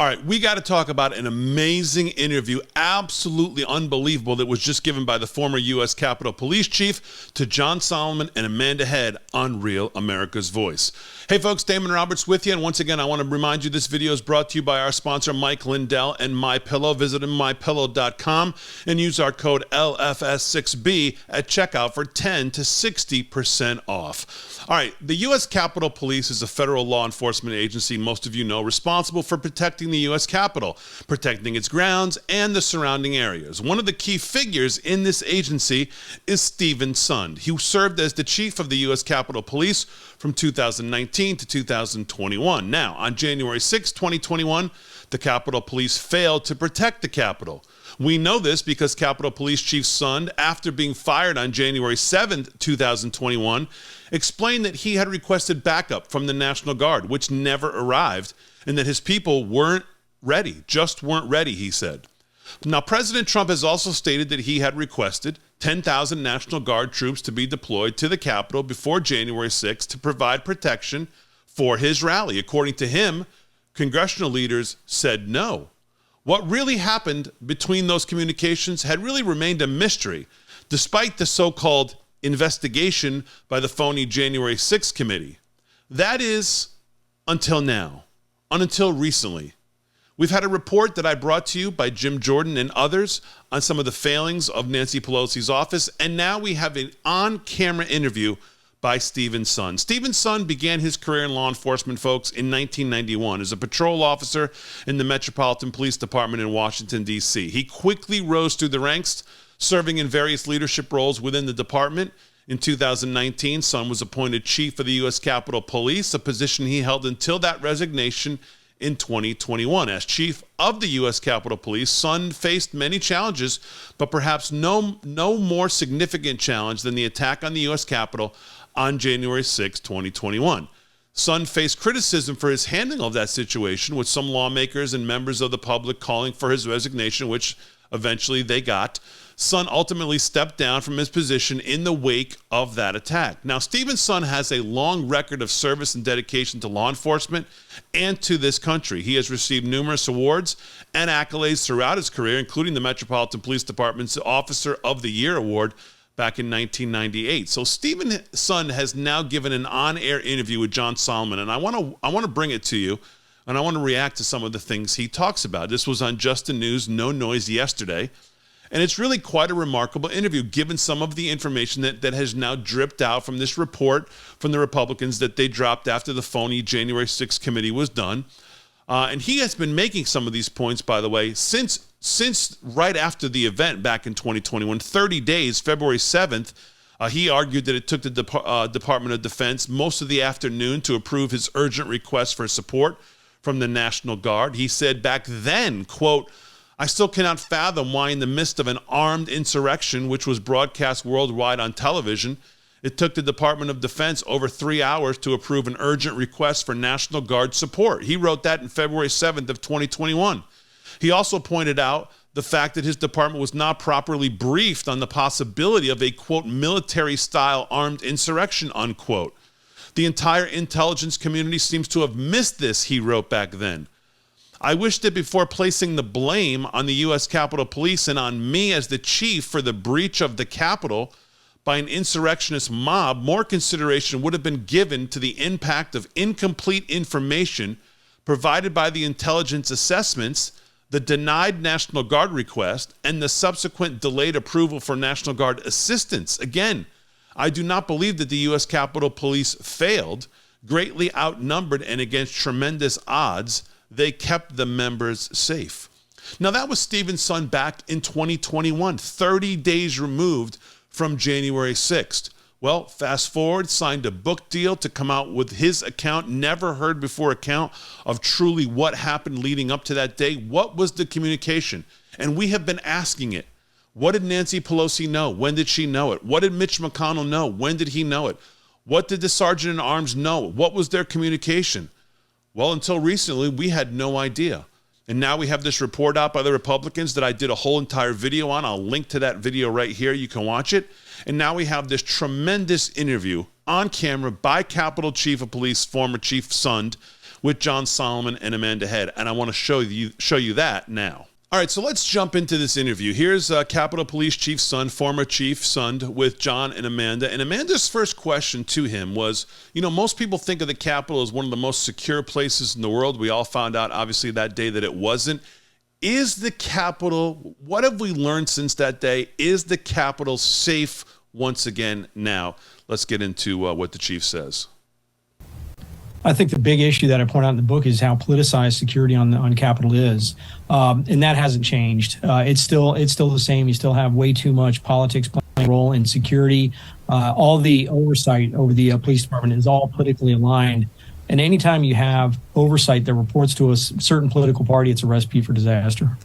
All right, we got to talk about an amazing interview, absolutely unbelievable, that was just given by the former U.S. Capitol Police Chief to John Solomon and Amanda Head on Real America's Voice. Hey folks, Damon Roberts with you, and once again, I want to remind you this video is brought to you by our sponsor, Mike Lindell and MyPillow. Visit mypillow.com and use our code LFS6B at checkout for 10 to 60% off. All right, the U.S. Capitol Police is a federal law enforcement agency, most of you know, responsible for protecting the U.S. Capitol, protecting its grounds and the surrounding areas. One of the key figures in this agency is Steven Sund. He served as the chief of the U.S. Capitol Police from 2019 to 2021. Now, on January 6, 2021, the Capitol Police failed to protect the Capitol. We know this because Capitol Police Chief Sund, after being fired on January 7, 2021, explained that he had requested backup from the National Guard, which never arrived, and that his people weren't ready, he said. Now, President Trump has also stated that he had requested 10,000 National Guard troops to be deployed to the Capitol before January 6 to provide protection for his rally. According to him, congressional leaders said no. What really happened between those communications had really remained a mystery, despite the so-called investigation by the phony January 6 committee. That is, until now, until recently. We've had a report that I brought to you by Jim Jordan and others on some of the failings of Nancy Pelosi's office, and now we have an on-camera interview by Steven Sund. Steven Sund began his career in law enforcement, folks, in 1991 as a patrol officer in the Metropolitan Police Department in Washington, D.C. He quickly rose through the ranks, serving in various leadership roles within the department. In 2019, Sund was appointed chief of the U.S. Capitol Police, a position he held until that resignation in 2021. As chief of the U.S. Capitol Police, Sund faced many challenges, but perhaps no more significant challenge than the attack on the U.S. Capitol on January 6, 2021. Sund faced criticism for his handling of that situation, with some lawmakers and members of the public calling for his resignation, which eventually they got. Sund ultimately stepped down from his position in the wake of that attack. Now, Steven Sund has a long record of service and dedication to law enforcement and to this country. He has received numerous awards and accolades throughout his career, including the Metropolitan Police Department's Officer of the Year Award back in 1998. So Steven Sund has now given an on-air interview with John Solomon, and I want to bring it to you, and I want to react to some of the things he talks about. This was on Just the News, No Noise yesterday, and it's really quite a remarkable interview, given some of the information that has now dripped out from this report from the Republicans that they dropped after the phony January 6th committee was done. And he has been making some of these points, by the way, since right after the event back in 2021, 30 days, February 7th, he argued that it took the Department of Defense most of the afternoon to approve his urgent request for support from the National Guard. He said back then, quote, "I still cannot fathom why in the midst of an armed insurrection, which was broadcast worldwide on television, it took the Department of Defense over 3 hours to approve an urgent request for National Guard support." He wrote that in February 7th of 2021. He also pointed out the fact that his department was not properly briefed on the possibility of a, quote, military-style armed insurrection, unquote. The entire intelligence community seems to have missed this, he wrote back then. "I wish that before placing the blame on the U.S. Capitol Police and on me as the chief for the breach of the Capitol by an insurrectionist mob, more consideration would have been given to the impact of incomplete information provided by the intelligence assessments, the denied National Guard request, and the subsequent delayed approval for National Guard assistance. Again, I do not believe that the U.S. Capitol Police failed. Greatly outnumbered and against tremendous odds, they kept the members safe." Now, that was Steven Sund back in 2021, 30 days removed from January 6th. Well, fast forward, signed a book deal to come out with his account, never heard before account of truly what happened leading up to that day. What was the communication? And we have been asking it. What did Nancy Pelosi know? When did she know it? What did Mitch McConnell know? When did he know it? What did the Sergeant at Arms know? What was their communication? Well, until recently, we had no idea. And now we have this report out by the Republicans that I did a whole entire video on. I'll link to that video right here. You can watch it. And now we have this tremendous interview on camera by Capitol Chief of Police, former Chief Sund, with John Solomon and Amanda Head, and I want to show you that now. All right, so let's jump into this interview. Here's Capitol Police Chief Sund, former Chief Sund, with John and Amanda. And Amanda's first question to him was, you know, most people think of the Capitol as one of the most secure places in the world. We all found out, obviously, that day that it wasn't. Is the Capitol, what have we learned since that day? Is the Capitol safe once again now? Let's get into what the chief says. I think the big issue that I point out in the book is how politicized security on Capitol is, and that hasn't changed. It's still the same. You still have way too much politics playing a role in security. All the oversight over the police department is all politically aligned, and anytime you have oversight that reports to a certain political party, it's a recipe for disaster.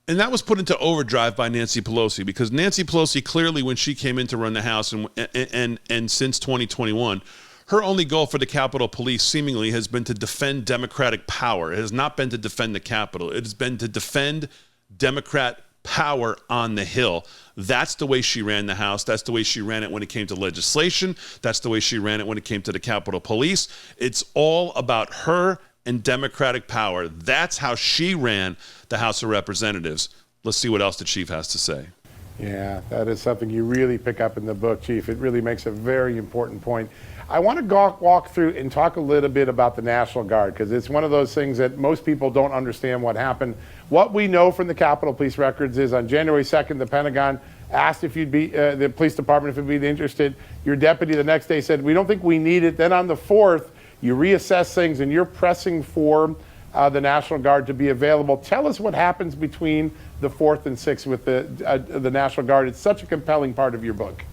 And that was put into overdrive by Nancy Pelosi, because Nancy Pelosi clearly, when she came in to run the House and since 2021, her only goal for the Capitol Police seemingly has been to defend Democratic power. It has not been to defend the Capitol. It has been to defend Democrat power on the Hill. That's the way she ran the House. That's the way she ran it when it came to legislation. That's the way she ran it when it came to the Capitol Police. It's all about her and Democratic power. That's how she ran the House of Representatives. Let's see what else the chief has to say. Yeah, that is something you really pick up in the book, Chief. It really makes a very important point. I want to walk through and talk a little bit about the National Guard, because it's one of those things that most people don't understand what happened. What we know from the Capitol Police records is on January 2nd, the Pentagon asked if you'd be, the police department, if it'd be interested. Your deputy the next day said, we don't think we need it. Then on the 4th, you reassess things and you're pressing for the National Guard to be available. Tell us what happens between the 4th and 6th with the National Guard. It's such a compelling part of your book.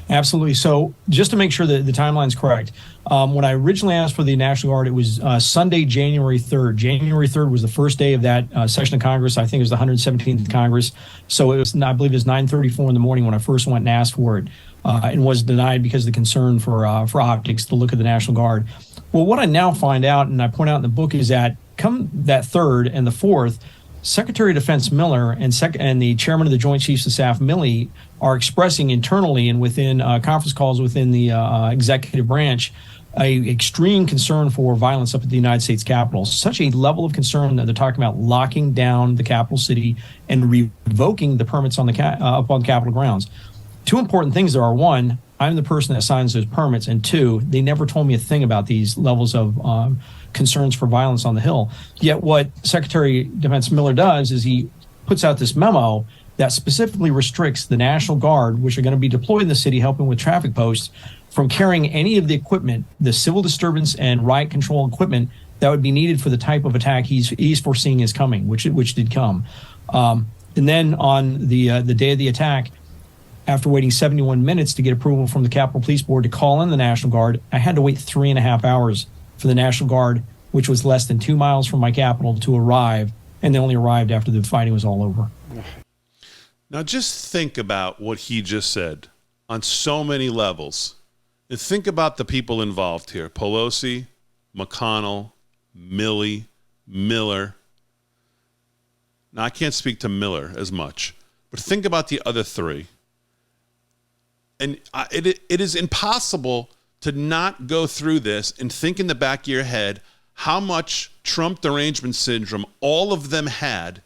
Absolutely. So just to make sure that the timeline's correct, when I originally asked for the National Guard, it was Sunday, January 3rd. January 3rd was the first day of that session of Congress. I think it was the 117th Congress. So it was, I believe it was 9:34 in the morning when I first went and asked for it, and was denied because of the concern for optics, the look of the National Guard. Well, what I now find out, and I point out in the book, is that come that 3rd and the 4th, Secretary of Defense Miller and the chairman of the Joint Chiefs of Staff, Milley, are expressing internally and within conference calls within the executive branch a extreme concern for violence up at the United States Capitol. Such a level of concern that they're talking about locking down the capital city and revoking the permits on the up on Capitol grounds. Two important things there are: one, I'm the person that signs those permits, and two, they never told me a thing about these levels of concerns for violence on the Hill. Yet what Secretary of Defense Miller does is he puts out this memo that specifically restricts the National Guard, which are going to be deployed in the city helping with traffic posts, from carrying any of the equipment, the civil disturbance and riot control equipment that would be needed for the type of attack he's foreseeing is coming, which did come. And then on the day of the attack, after waiting 71 minutes to get approval from the Capitol Police Board to call in the National Guard, I had to wait 3.5 hours for the National Guard, which was less than 2 miles from my capital, to arrive, and they only arrived after the fighting was all over. Now just think about what he just said on so many levels. And think about the people involved here: Pelosi, McConnell, Milley, Miller. Now I can't speak to Miller as much, but think about the other three. And it is impossible to not go through this and think in the back of your head how much Trump derangement syndrome all of them had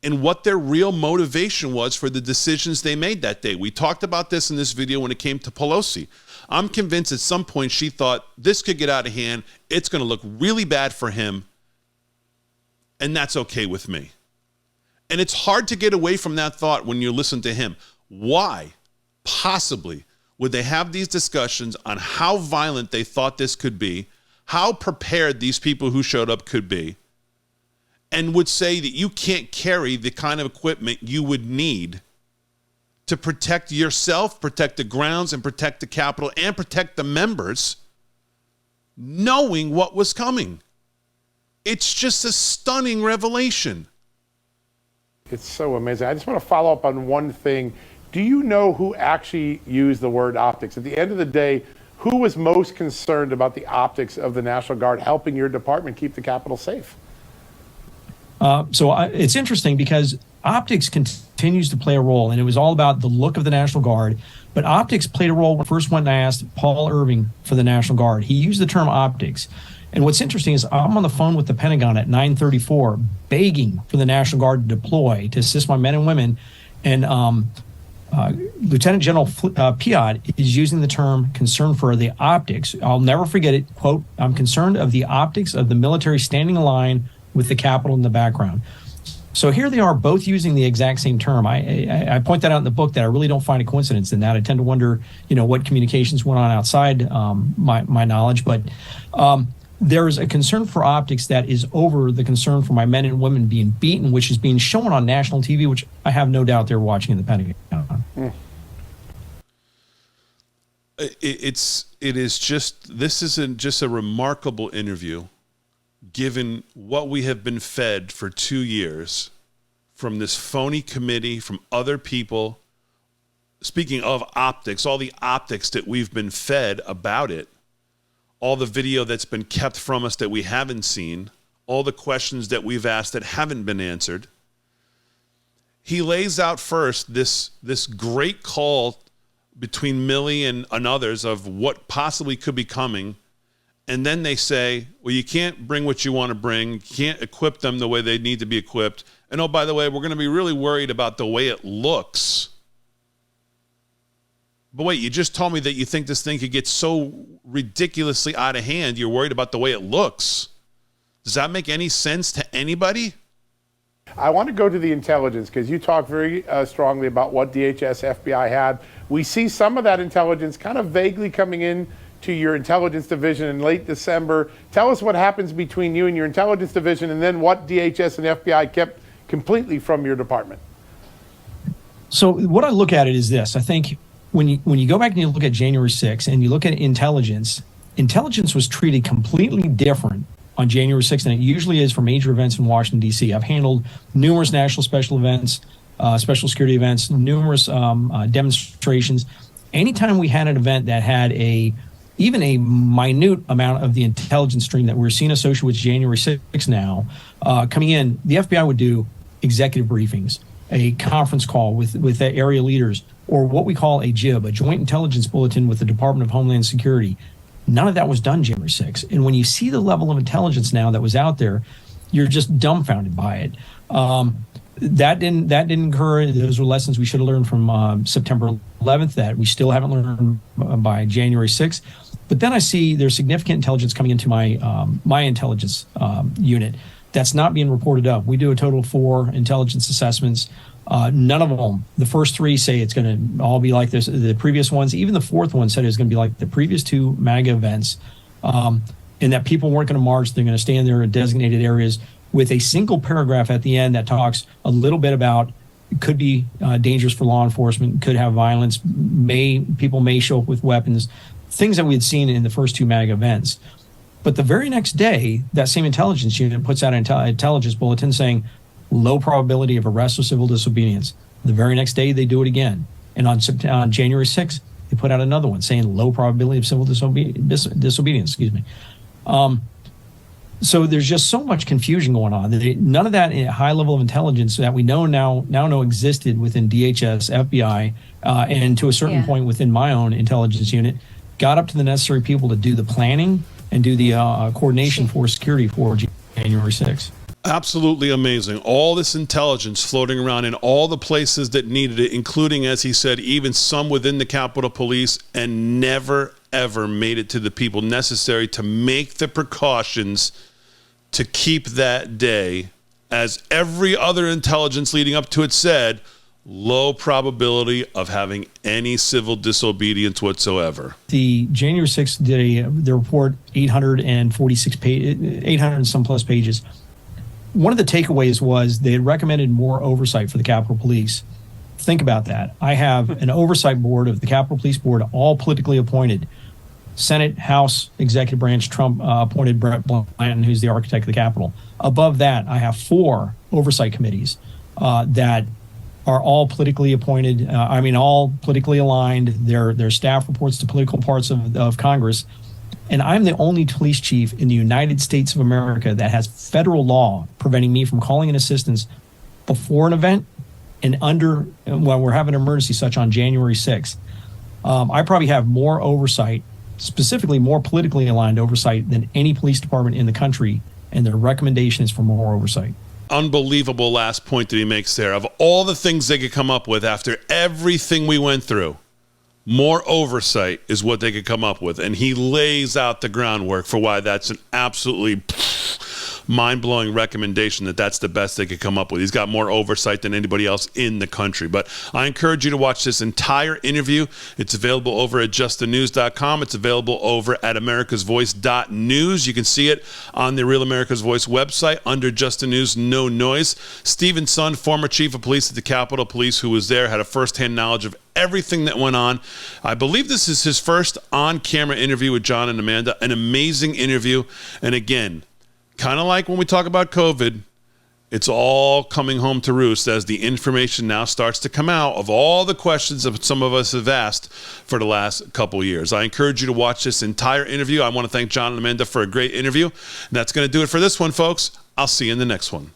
and what their real motivation was for the decisions they made that day. We talked about this in this video when it came to Pelosi. I'm convinced at some point she thought this could get out of hand. It's going to look really bad for him, and that's okay with me. And it's hard to get away from that thought when you listen to him. Why possibly would they have these discussions on how violent they thought this could be, how prepared these people who showed up could be, and would say that you can't carry the kind of equipment you would need to protect yourself, protect the grounds, and protect the Capitol, and protect the members, knowing what was coming? It's just a stunning revelation. It's so amazing. I just want to follow up on one thing. Do you know who actually used the word optics? At the end of the day, who was most concerned about the optics of the National Guard helping your department keep the Capitol safe? It's interesting because optics continues to play a role, and it was all about the look of the National Guard. But optics played a role when I first went and I asked Paul Irving for the National Guard. He used the term optics. And what's interesting is I'm on the phone with the Pentagon at 9:34, begging for the National Guard to deploy to assist my men and women. And Lieutenant General Piot is using the term concern for the optics. I'll never forget it. Quote, "I'm concerned of the optics of the military standing in line with the Capitol in the background." So here they are both using the exact same term. I point that out in the book that I really don't find a coincidence in that. I tend to wonder, what communications went on outside my knowledge. But there is a concern for optics that is over the concern for my men and women being beaten, which is being shown on national TV, which I have no doubt they're watching in the Pentagon. This isn't just a remarkable interview, given what we have been fed for 2 years from this phony committee, from other people. Speaking of optics, all the optics that we've been fed about it, all the video that's been kept from us that we haven't seen, all the questions that we've asked that haven't been answered. He lays out first this great call between Milley and others of what possibly could be coming. And then they say, well, you can't bring what you want to bring. You can't equip them the way they need to be equipped. And oh, by the way, we're going to be really worried about the way it looks. But wait, you just told me that you think this thing could get so ridiculously out of hand, you're worried about the way it looks. Does that make any sense to anybody? I want to go to the intelligence because you talk very strongly about what DHS, FBI had. We see some of that intelligence kind of vaguely coming in to your intelligence division in late December. Tell us what happens between you and your intelligence division, and then what DHS and FBI kept completely from your department. So what I look at it is this. I think when you go back and you look at January 6th and you look at intelligence was treated completely different on January 6th than it usually is for major events in Washington, D.C. I've handled numerous national special events, special security events, numerous demonstrations. Anytime we had an event that had even a minute amount of the intelligence stream that we're seeing associated with January 6th now coming in, the FBI would do executive briefings, a conference call with the area leaders, or what we call a JIB, a Joint Intelligence Bulletin with the Department of Homeland Security. None of that was done January 6th. And when you see the level of intelligence now that was out there, you're just dumbfounded by it. That didn't occur. Those were lessons we should have learned from September 11th that we still haven't learned by January 6th. But then I see there's significant intelligence coming into my intelligence unit that's not being reported up. We do a total of 4 intelligence assessments. None of them, the first 3 say it's going to all be like this. The previous ones, even the 4th one said it's going to be like the previous 2 MAGA events, and that people weren't going to march. They're going to stay in their designated areas, with a single paragraph at the end that talks a little bit about it could be dangerous for law enforcement, could have violence, people may show up with weapons, things that we had seen in the first 2 MAGA events. But the very next day, that same intelligence unit puts out an intelligence bulletin saying low probability of arrest or civil disobedience. The very next day, they do it again. And on January 6th, they put out another one saying low probability of civil disobedience. So there's just so much confusion going on. None of that high level of intelligence that we now know existed within DHS, FBI, and to a certain point within my own intelligence unit, got up to the necessary people to do the planning and do the coordination for security for January 6th. Absolutely amazing. All this intelligence floating around in all the places that needed it, including, as he said, even some within the Capitol Police, and never, ever made it to the people necessary to make the precautions to keep that day, as every other intelligence leading up to it said, low probability of having any civil disobedience whatsoever. The January 6th did the report, 846 pages, 800 and some plus pages. One of the takeaways was they had recommended more oversight for the Capitol Police. Think about that. I have an oversight board of the Capitol Police Board, all politically appointed. Senate, House, Executive Branch, Trump appointed Brett Blanton, who's the architect of the Capitol. Above that, I have 4 oversight committees that are all politically appointed. All politically aligned. Their staff reports to political parts of Congress. And I'm the only police chief in the United States of America that has federal law preventing me from calling in assistance before an event, and when we're having an emergency such on January 6th, I probably have more oversight, specifically more politically aligned oversight than any police department in the country, and their recommendation is for more oversight. Unbelievable last point that he makes there. Of all the things they could come up with after everything we went through, more oversight is what they could come up with. And he lays out the groundwork for why that's an absolutely mind-blowing recommendation, that's the best they could come up with. He's got more oversight than anybody else in the country. But I encourage you to watch this entire interview. It's available over at justthenews.com. It's available over at americasvoice.news. You can see it on the Real America's Voice website under Just the News, No Noise. Stephen Sun, former chief of police at the Capitol Police, who was there, had a firsthand knowledge of everything that went on. I believe this is his first on-camera interview with John and Amanda. An amazing interview. And again, kind of like when we talk about COVID, it's all coming home to roost as the information now starts to come out of all the questions that some of us have asked for the last couple years. I encourage you to watch this entire interview. I want to thank John and Amanda for a great interview. And that's going to do it for this one, folks. I'll see you in the next one.